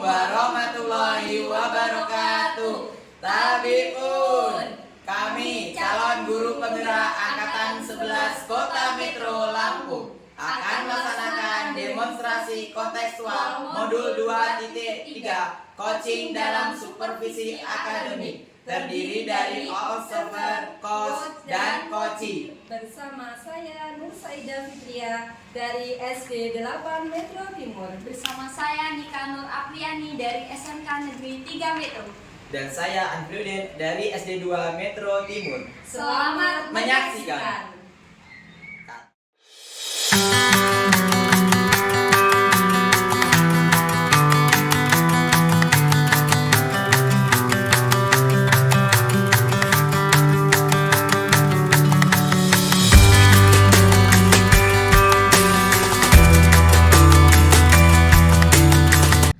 warahmatullahi wabarakatuh. Tabiun, kami calon guru penggerak angkatan 11 Kota Metro Lampung akan melaksanakan demonstrasi kontekstual modul 2.3 coaching dalam supervisi akademik, terdiri dari observer, coach, dan coaching. Bersama saya Nur Saida Fitria dari SD 8 Metro Timur. Bersama saya Nika Nur Apriani dari SMK Negeri 3 Metro. Dan saya Andrudin dari SD 2 Metro Timur. Selamat menyaksikan.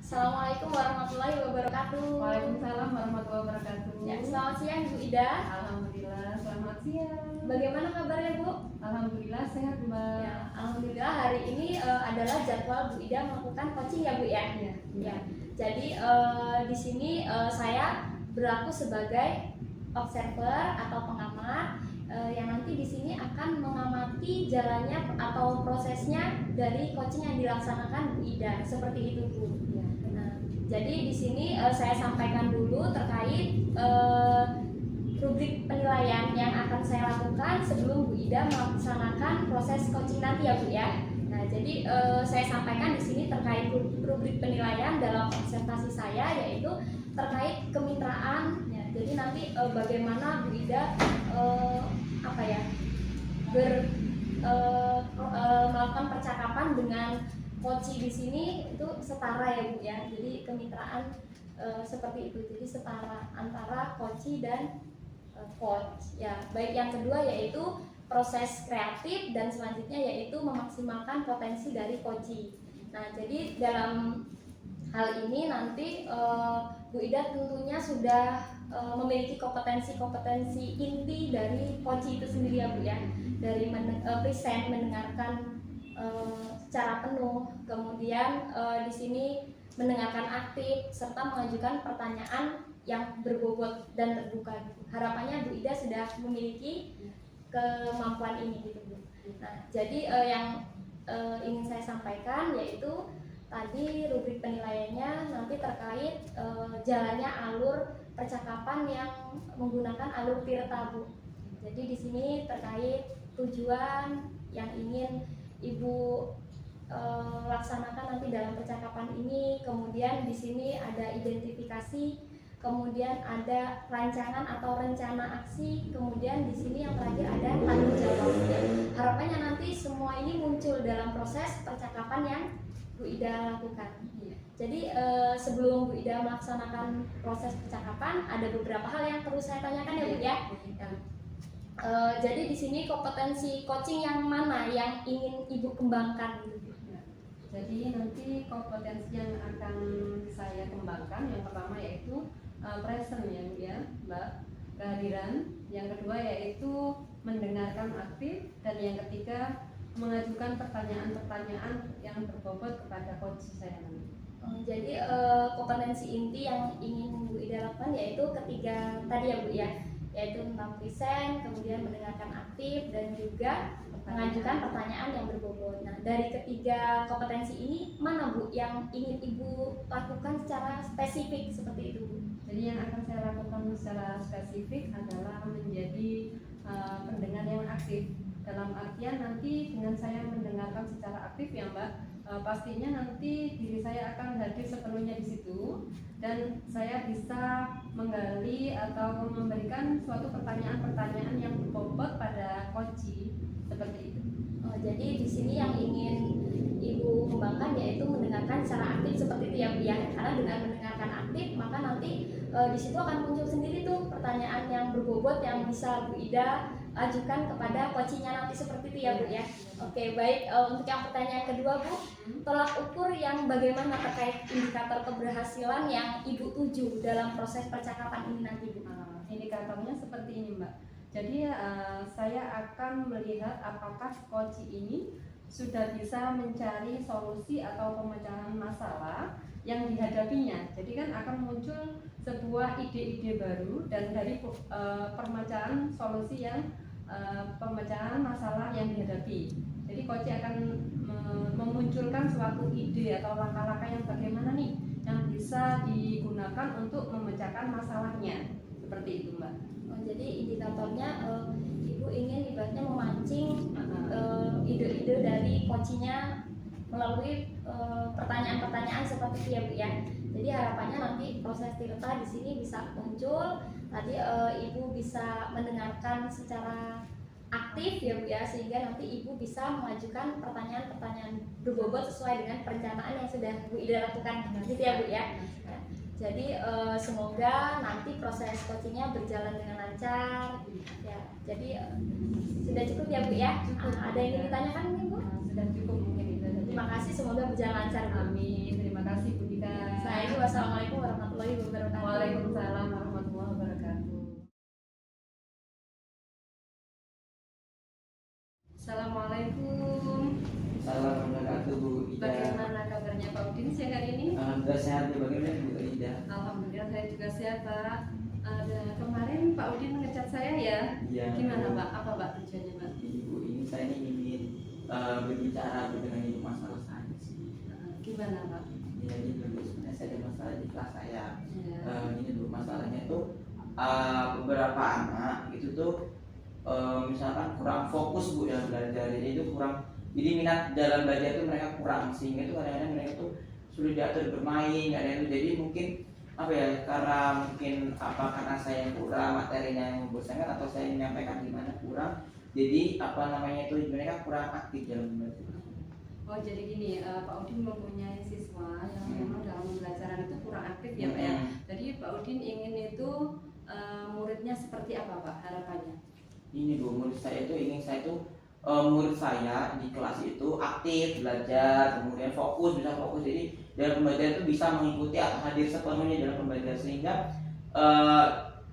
Assalamualaikum warahmatullahi wabarakatuh. Waalaikumsalam warahmatullahi wabarakatuh. Ya, selamat siang Bu Ida. Alhamdulillah, selamat siang. Bagaimana kabarnya Bu? Alhamdulillah sehat Mbak. Ya, alhamdulillah hari ini adalah jadwal Bu Ida melakukan coaching ya Bu ya. Iya. Ya. Jadi di sini saya berlaku sebagai observer atau pengamat yang nanti di sini akan mengamati jalannya atau prosesnya dari coaching yang dilaksanakan Bu Ida. Seperti itu Bu. Iya. Nah, jadi di sini saya sampaikan dulu terkait rubrik penilaian yang akan saya lakukan sebelum Bu Ida melaksanakan proses coaching nanti ya Bu ya. Nah, jadi saya sampaikan di sini terkait rubrik penilaian dalam observasi saya, yaitu terkait kemitraan. Ya, jadi nanti bagaimana Bu Ida melakukan percakapan dengan coach di sini itu setara ya Bu ya. Jadi kemitraan seperti itu. Jadi setara antara coach dan coach. Ya, baik yang kedua yaitu proses kreatif dan selanjutnya yaitu memaksimalkan potensi dari coach. Nah, jadi dalam hal ini nanti Bu Ida tentunya sudah memiliki kompetensi inti dari coach itu sendiri ya Bu ya. Dari present, mendengarkan secara penuh, kemudian di sini mendengarkan aktif serta mengajukan pertanyaan yang berbobot dan terbuka. Harapannya Bu Ida sudah memiliki kemampuan ini gitu Bu. Nah, jadi yang ingin saya sampaikan yaitu tadi rubrik penilaiannya nanti terkait jalannya alur percakapan yang menggunakan alur Tirta Bu. Jadi di sini terkait tujuan yang ingin Ibu laksanakan nanti dalam percakapan ini, kemudian di sini ada identifikasi, kemudian ada rancangan atau rencana aksi, kemudian di sini yang terakhir ada tanggung jawab. Harapannya nanti semua ini muncul dalam proses percakapan yang Bu Ida lakukan. Jadi sebelum Bu Ida melaksanakan proses percakapan, ada beberapa hal yang perlu saya tanyakan ya Bu ya. Jadi di sini kompetensi coaching yang mana yang ingin Ibu kembangkan? Jadi nanti kompetensi yang akan saya kembangkan yang pertama yaitu present ya Bu ya, Mbak, kehadiran. Yang kedua yaitu mendengarkan aktif, dan yang ketiga mengajukan pertanyaan-pertanyaan yang berbobot kepada coach saya nanti. Jadi kompetensi inti yang ingin Bu Ida lakukan yaitu ketiga tadi ya Bu ya, yaitu tentang present, kemudian mendengarkan aktif, dan juga mengajukan pertanyaan yang berbobot. Nah, dari ketiga kompetensi ini mana Bu yang ingin Ibu lakukan secara spesifik seperti itu Bu? Jadi yang akan saya lakukan secara spesifik adalah menjadi pendengar yang aktif. Dalam artian nanti dengan saya mendengarkan secara aktif ya Mbak, pastinya nanti diri saya akan hadir sepenuhnya di situ, dan saya bisa menggali atau memberikan suatu pertanyaan-pertanyaan yang berbobot pada coach seperti itu. Jadi di sini yang ingin Ibu kembangkan yaitu mendengarkan secara aktif seperti itu ya Bu ya. Karena dengan mendengarkan aktif maka nanti di situ akan muncul sendiri tuh pertanyaan yang berbobot yang bisa Bu Ida ajukan kepada coachnya nanti seperti itu ya Bu ya. Oke, baik. Untuk yang pertanyaan kedua Bu, tolak ukur yang bagaimana terkait indikator keberhasilan yang Ibu tuju dalam proses percakapan ini nanti Bu? Indikatornya seperti ini Mbak. Jadi saya akan melihat apakah coach ini sudah bisa mencari solusi atau pemecahan masalah yang dihadapinya. Jadi kan akan muncul sebuah ide-ide baru dan dari pemecahan solusi yang pemecahan masalah yang dihadapi. Jadi coach akan memunculkan suatu ide atau langkah-langkah yang bagaimana nih yang bisa digunakan untuk memecahkan masalahnya. Seperti itu, Mbak. Oh, jadi indikatornya Ibu ingin ibaratnya memancing ide-ide dari coachnya melalui pertanyaan-pertanyaan seperti itu ya Bu ya. Jadi harapannya nanti proses Tirta di sini bisa muncul. Tadi Ibu bisa mendengarkan secara aktif ya Bu ya, sehingga nanti Ibu bisa mengajukan pertanyaan-pertanyaan berbobot sesuai dengan perencanaan yang sudah Bu Ida lakukan gitu ya Bu ya. Nah, jadi semoga nanti proses coachingnya berjalan dengan lancar ya. Jadi sudah cukup ya Bu ya. Ada yang ingin ditanyakan mungkin Bu? Sudah cukup mungkin itu. Terima kasih, semoga berjalan lancar Bu. Amin. Terima kasih Bu Dika. Saya Ibu, wassalamualaikum warahmatullahi wabarakatuh. Waalaikumsalam warahmatullahi wabarakatuh. Assalamualaikum. Salam wabarakatuh Bu Ida. Bagaimana kabarnya Pak Udin siang hari ini? Alhamdulillah sehat ya, bagaimana Bu Ida? Alhamdulillah saya juga sehat Pak. Ada kemarin Pak Udin ngecat saya ya. Iya. Gimana Pak? Apa Pak tujuannya Pak? Ibu ini saya ini ingin berbicara dengan ibu masalah saya sih. Gimana Pak? Jadi dulu sebenarnya saya ada masalah di kelas saya. Ya. Ini dulu masalahnya tuh beberapa anak itu tuh misalkan kurang fokus Bu dalam belajar, jadi itu kurang, jadi minat dalam belajar itu mereka kurang, sehingga itu kadang-kadang mereka tuh sulit diatur bermain, kadang itu jadi mungkin apa ya, karena mungkin apa karena saya yang kurang materinya yang membosankan atau saya menyampaikan gimana kurang, jadi apa namanya itu mereka kurang aktif dalam belajar. Oh jadi gini, Pak Udin mempunyai siswa yang memang dalam pembelajaran itu kurang aktif ya Pak ya. Jadi Pak Udin ingin itu muridnya seperti apa Pak harapannya? Ini Bu, murid saya itu ingin saya itu murid saya di kelas itu aktif belajar, kemudian fokus, bisa fokus, jadi dalam pembelajaran itu bisa mengikuti atau hadir sepenuhnya dalam pembelajaran, sehingga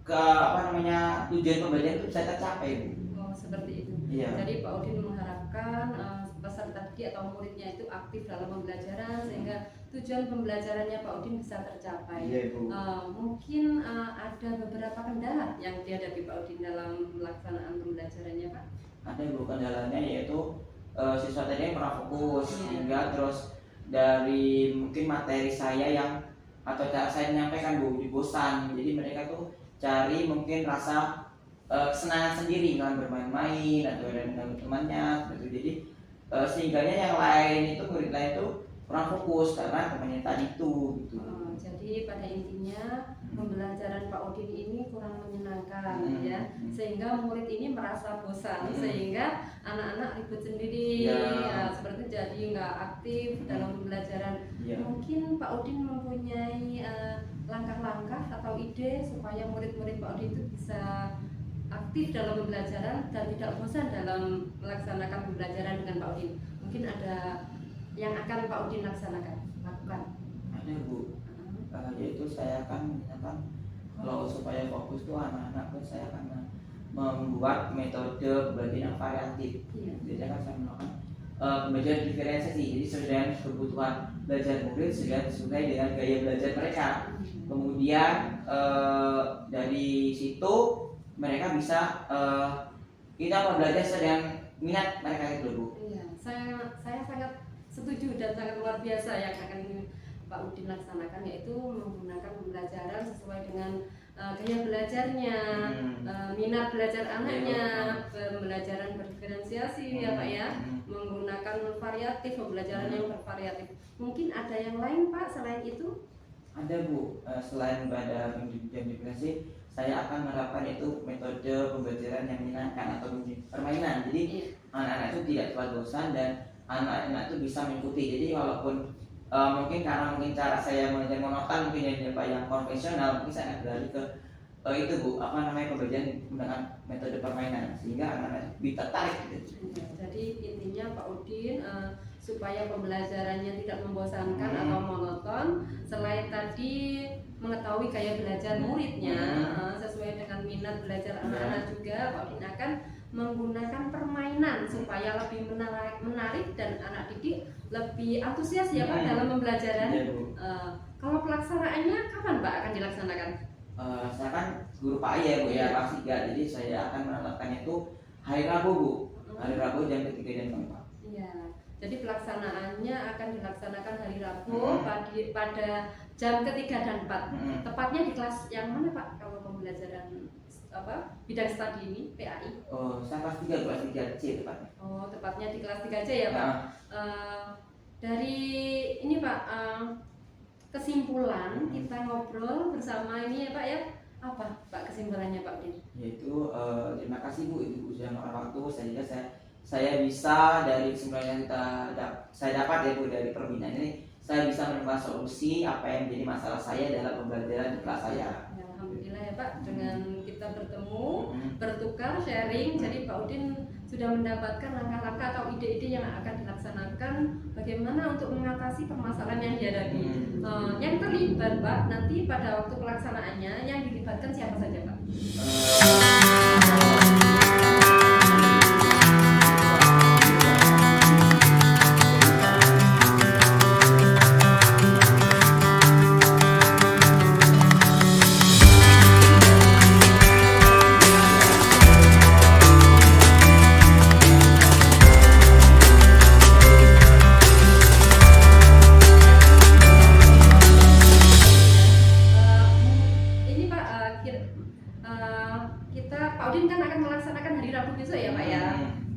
ke apa namanya tujuan pembelajaran itu bisa tercapai Bu. Oh seperti itu. Iya. Jadi Pak Udin mengharapkan peserta didik atau muridnya itu aktif dalam pembelajaran sehingga tujuan pembelajarannya Pak Udin bisa tercapai. Iya Bu. Mungkin ada beberapa kendala yang dihadapi Pak Udin dalam pelaksanaan pembelajarannya Pak. Ada Bu, kendalanya yaitu siswa tadi yang kurang fokus, Iya. sehingga terus dari mungkin materi saya yang atau cara saya menyampaikan Bu bosan, jadi mereka tuh cari mungkin rasa kesenangan sendiri dengan bermain-main atau dengan temannya gitu. Jadi sehingganya yang lain itu murid lain itu kurang fokus karena temannya tadi itu gitu. Jadi pada intinya pembelajaran Pak Udin ini kurang menyenangkan ya, sehingga murid ini merasa bosan, sehingga anak-anak ribut sendiri ya, seperti itu, jadi nggak aktif dalam pembelajaran. Mungkin Pak Udin mempunyai langkah-langkah atau ide supaya murid-murid Pak Udin itu bisa aktif dalam pembelajaran dan tidak bosan dalam melaksanakan pembelajaran dengan Pak Udin. Mungkin ada yang akan Pak Udin lakukan. Ada Bu, yaitu saya akan misalkan kalau supaya fokus tuh anak-anak pun saya akan membuat metode pembelajaran yang variatif. Jadi akan saya melakukan pembelajaran diferensiasi, jadi sesuai dengan kebutuhan belajar murid sesuai dengan gaya belajar mereka. Kemudian dari situ mereka bisa kita belajar sedang minat mereka itu Bu. Iya, saya sangat setuju dan sangat luar biasa yang akan Pak Udin laksanakan, yaitu menggunakan pembelajaran sesuai dengan gaya belajarnya, minat belajar anaknya, pembelajaran berdiferensiasi ya Pak ya, menggunakan variatif, pembelajaran yang bervariatif. Mungkin ada yang lain Pak selain itu? Ada Bu, selain pada pendidikan diferensiasi, saya akan menerapkan itu metode pembelajaran yang menyenangkan atau permainan. Jadi anak-anak itu tidak cepat bosan dan anak-anak itu bisa mengikuti. Jadi walaupun mungkin karena mungkin cara saya mengajar monoton mungkin yang konvensional, mungkin saya akan beralih ke itu Bu, apa namanya, pembelajaran menggunakan metode permainan sehingga anak-anak bisa tertarik gitu. Jadi intinya Pak Udin supaya pembelajarannya tidak membosankan atau monoton, selain tadi mengetahui gaya belajar muridnya sesuai dengan minat belajar anak-anak juga, Pak Udin akan menggunakan permainan supaya lebih menarik dan anak didik lebih antusias ya Pak dalam pembelajaran. Iya, Bu. Kalau pelaksanaannya kapan Pak akan dilaksanakan? Saya kan guru PAI ya Bu ya, kelas 3, jadi saya akan menerapkannya itu hari Rabu Bu, hari Rabu jam 3 dan 4. Iya, jadi pelaksanaannya akan dilaksanakan hari Rabu pada jam ketiga dan 4. Tepatnya di kelas yang mana Pak kalau pembelajaran bidang studi ini PAI? Saya kelas 3, kelas 3C tepatnya. Oh, tepatnya di kelas 3 aja ya Pak. Dari ini Pak, kesimpulan kita ngobrol bersama ini ya Pak ya, apa Pak kesimpulannya Pak Udin? Yaitu terima kasih Bu, Ibu sudah meluangkan waktu sehingga saya bisa dari kesimpulan yang saya dapat ya Bu dari perbincangan ini, saya bisa menemukan solusi apa yang menjadi masalah saya dalam pembelajaran di kelas saya. Ya, alhamdulillah ya Pak, dengan kita bertemu, bertukar, sharing, jadi Pak Udin sudah mendapatkan langkah-langkah atau ide-ide yang akan dilaksanakan bagaimana untuk mengatasi permasalahan yang dihadapi. Yang terlibat Pak, nanti pada waktu pelaksanaannya yang dilibatkan siapa saja Pak? Ini Pak, kita Pak Udin kan akan melaksanakan hari Rabu besok ya Pak ya.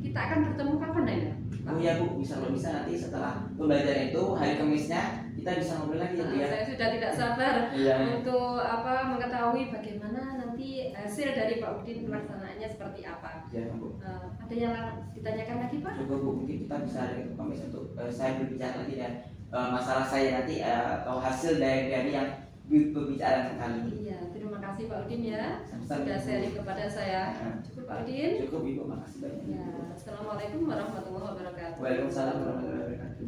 Kita akan bertemu kapan ya? Oh ya Bu, kalau bisa nanti setelah pembelajaran itu hari Kamisnya kita bisa ngobrol lagi ya Bu ya. Saya sudah tidak sabar Iya. untuk mengetahui bagaimana nanti hasil dari Pak Udin pelaksanaannya seperti apa. Ya Bu. Ada yang ditanyakan lagi Pak? Coba Bu, mungkin kita bisa hari Kamis untuk saya berbicara lagi dan masalah saya nanti atau hasil dari yang pembicaraan kali ini. Iya, terima kasih Pak Udin ya Sama-sama, sudah Bu. sharing kepada saya. Cukup Pak Udin. Cukup Ibu, makasih banyak. Ya, Assalamualaikum warahmatullahi wabarakatuh. Waalaikumsalam warahmatullahi wabarakatuh.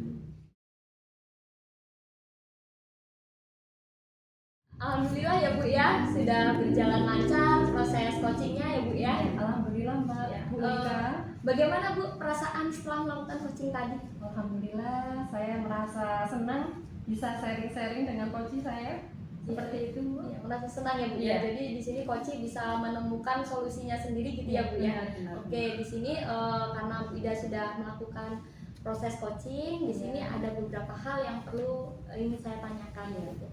Alhamdulillah ya Bu ya, sudah berjalan lancar proses coachingnya ya Bu ya. Alhamdulillah Mbak Ya. Bu Ika. Bagaimana Bu perasaan setelah melakukan coaching tadi? Alhamdulillah saya merasa senang bisa sharing-sharing dengan coach saya seperti itu. Ya, merasa senang ya Bu Iya. ya. Jadi di sini coach bisa menemukan solusinya sendiri gitu ya Bu ya. Benar. Oke, di sini karena Bu Ida sudah melakukan proses coaching, di sini ada beberapa hal yang perlu ingin saya tanyakan gitu.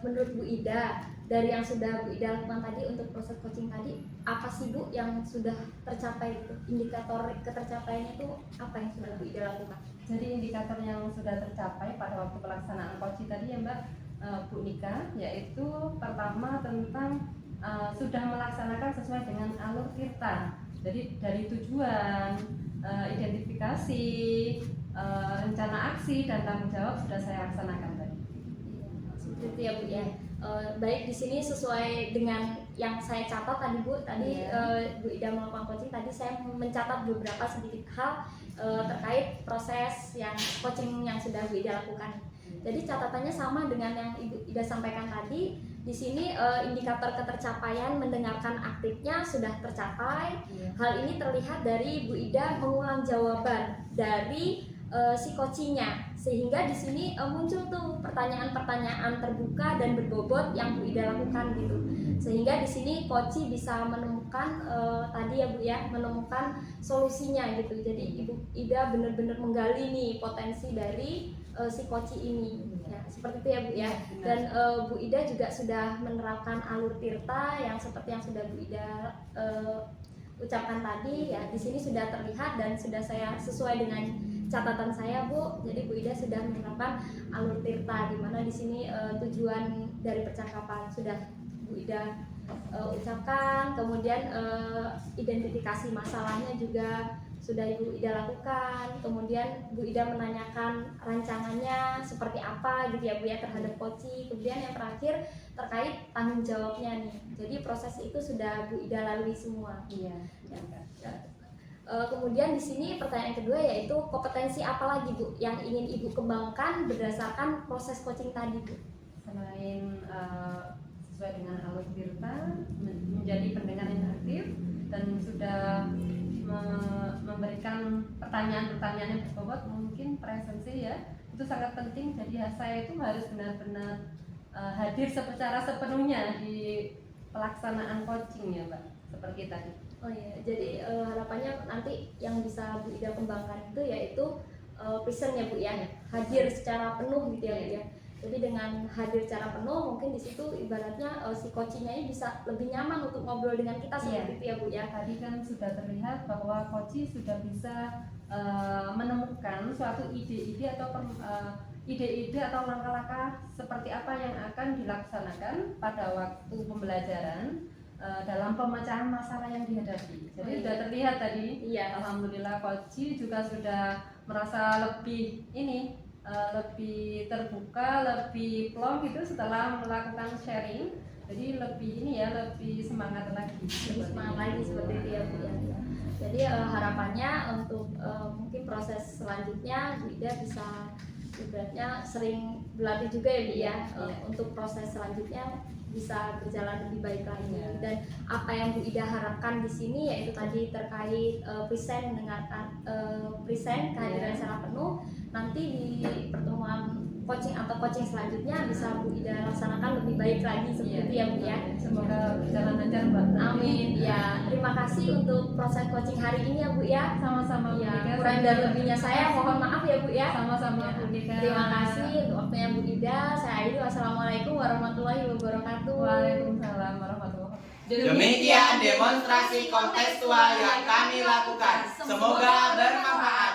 Menurut Bu Ida, dari yang sudah Bu Ida lakukan tadi untuk proses coaching tadi, apa sih Bu yang sudah tercapai gitu? Indikator ketercapaiannya itu apa yang sudah Bu Ida lakukan? Jadi indikator yang sudah tercapai pada waktu pelaksanaan coaching tadi ya Mbak Bu Nika, yaitu pertama tentang sudah melaksanakan sesuai dengan alur tirta. Jadi dari tujuan, identifikasi, rencana aksi dan tanggung jawab sudah saya laksanakan tadi. Seperti itu ya Bu ya. Baik, di sini sesuai dengan yang saya catat tadi Bu, tadi Bu Ida melakukan coaching tadi saya mencatat beberapa sedikit hal terkait proses yang coaching yang sudah Bu Ida lakukan. Jadi catatannya sama dengan yang Ibu Ida sampaikan tadi. Di sini indikator ketercapaian mendengarkan aktifnya sudah tercapai. Hal ini terlihat dari Bu Ida mengulang jawaban dari si coachingnya, sehingga di sini muncul tuh pertanyaan-pertanyaan terbuka dan berbobot yang Bu Ida lakukan gitu, sehingga di sini coach bisa menemukan tadi ya Bu ya, menemukan solusinya gitu. Jadi Ibu Ida benar-benar menggali nih potensi dari si coach ini ya, seperti itu ya Bu ya. Dan Bu Ida juga sudah menerapkan alur tirta yang seperti yang sudah Bu Ida ucapkan tadi ya. Di sini sudah terlihat dan sudah saya sesuai dengan catatan saya Bu. Jadi Bu Ida sudah menerapkan alur tirta, di mana di sini tujuan dari percakapan sudah Bu Ida ucapkan, kemudian identifikasi masalahnya juga sudah Ibu Ida lakukan, kemudian Bu Ida menanyakan rancangannya seperti apa gitu ya Bu ya terhadap coaching, kemudian yang terakhir terkait tanggung jawabnya nih. Jadi proses itu sudah Bu Ida lalui semua. Iya. Kemudian di sini pertanyaan kedua yaitu kompetensi apa lagi Bu yang ingin Ibu kembangkan berdasarkan proses coaching tadi Bu? Selain sesuai dengan alur tirta, menjadi pendengar yang aktif dan sudah memberikan pertanyaan-pertanyaan yang berbobot, mungkin presensi ya itu sangat penting. Jadi saya itu harus benar-benar hadir secara sepenuhnya di pelaksanaan coaching ya Mbak, seperti tadi. Oh iya, jadi harapannya nanti yang bisa Bu Ida kembangkan itu yaitu present ya Bu ya, hadir secara penuh gitu ya Bu ya. Jadi dengan hadir secara penuh mungkin di situ ibaratnya si coachingnya ini bisa lebih nyaman untuk ngobrol dengan kita seperti itu ya Bu ya. Tadi kan sudah terlihat bahwa coaching sudah bisa menemukan suatu ide-ide atau ide-ide atau langkah-langkah seperti apa yang akan dilaksanakan pada waktu pembelajaran dalam pemecahan masalah yang dihadapi. Jadi sudah terlihat tadi, alhamdulillah coaching juga sudah merasa lebih lebih terbuka, lebih plong gitu setelah melakukan sharing. Jadi lebih lebih semangat lagi. Seperti itu ya Bu ya. Jadi harapannya untuk mungkin proses selanjutnya Bu Ida bisa ibaratnya sering berlatih juga ya Bu ya. Untuk proses selanjutnya bisa berjalan lebih baik lagi. Dan apa yang Bu Ida harapkan di sini yaitu tadi terkait present kehadiran secara penuh. Nanti di pertemuan coaching atau coaching selanjutnya bisa Bu Ida laksanakan lebih baik lagi seperti itu ya Bu ya. Semoga berjalan lancar Mbak. Amin ya. Terima kasih untuk proses coaching hari ini ya Bu ya. Sama-sama Bu ya, Ida. kurang dan lebihnya saya mohon maaf ya Bu ya. Sama-sama Bu Ida. Terima kasih untuk waktunya Bu Ida. Saya akhiri, wassalamualaikum warahmatullahi wabarakatuh. Waalaikumsalam warahmatullahi wabarakatuh. Demikian demonstrasi kontekstual yang kami lakukan. Semoga bermanfaat.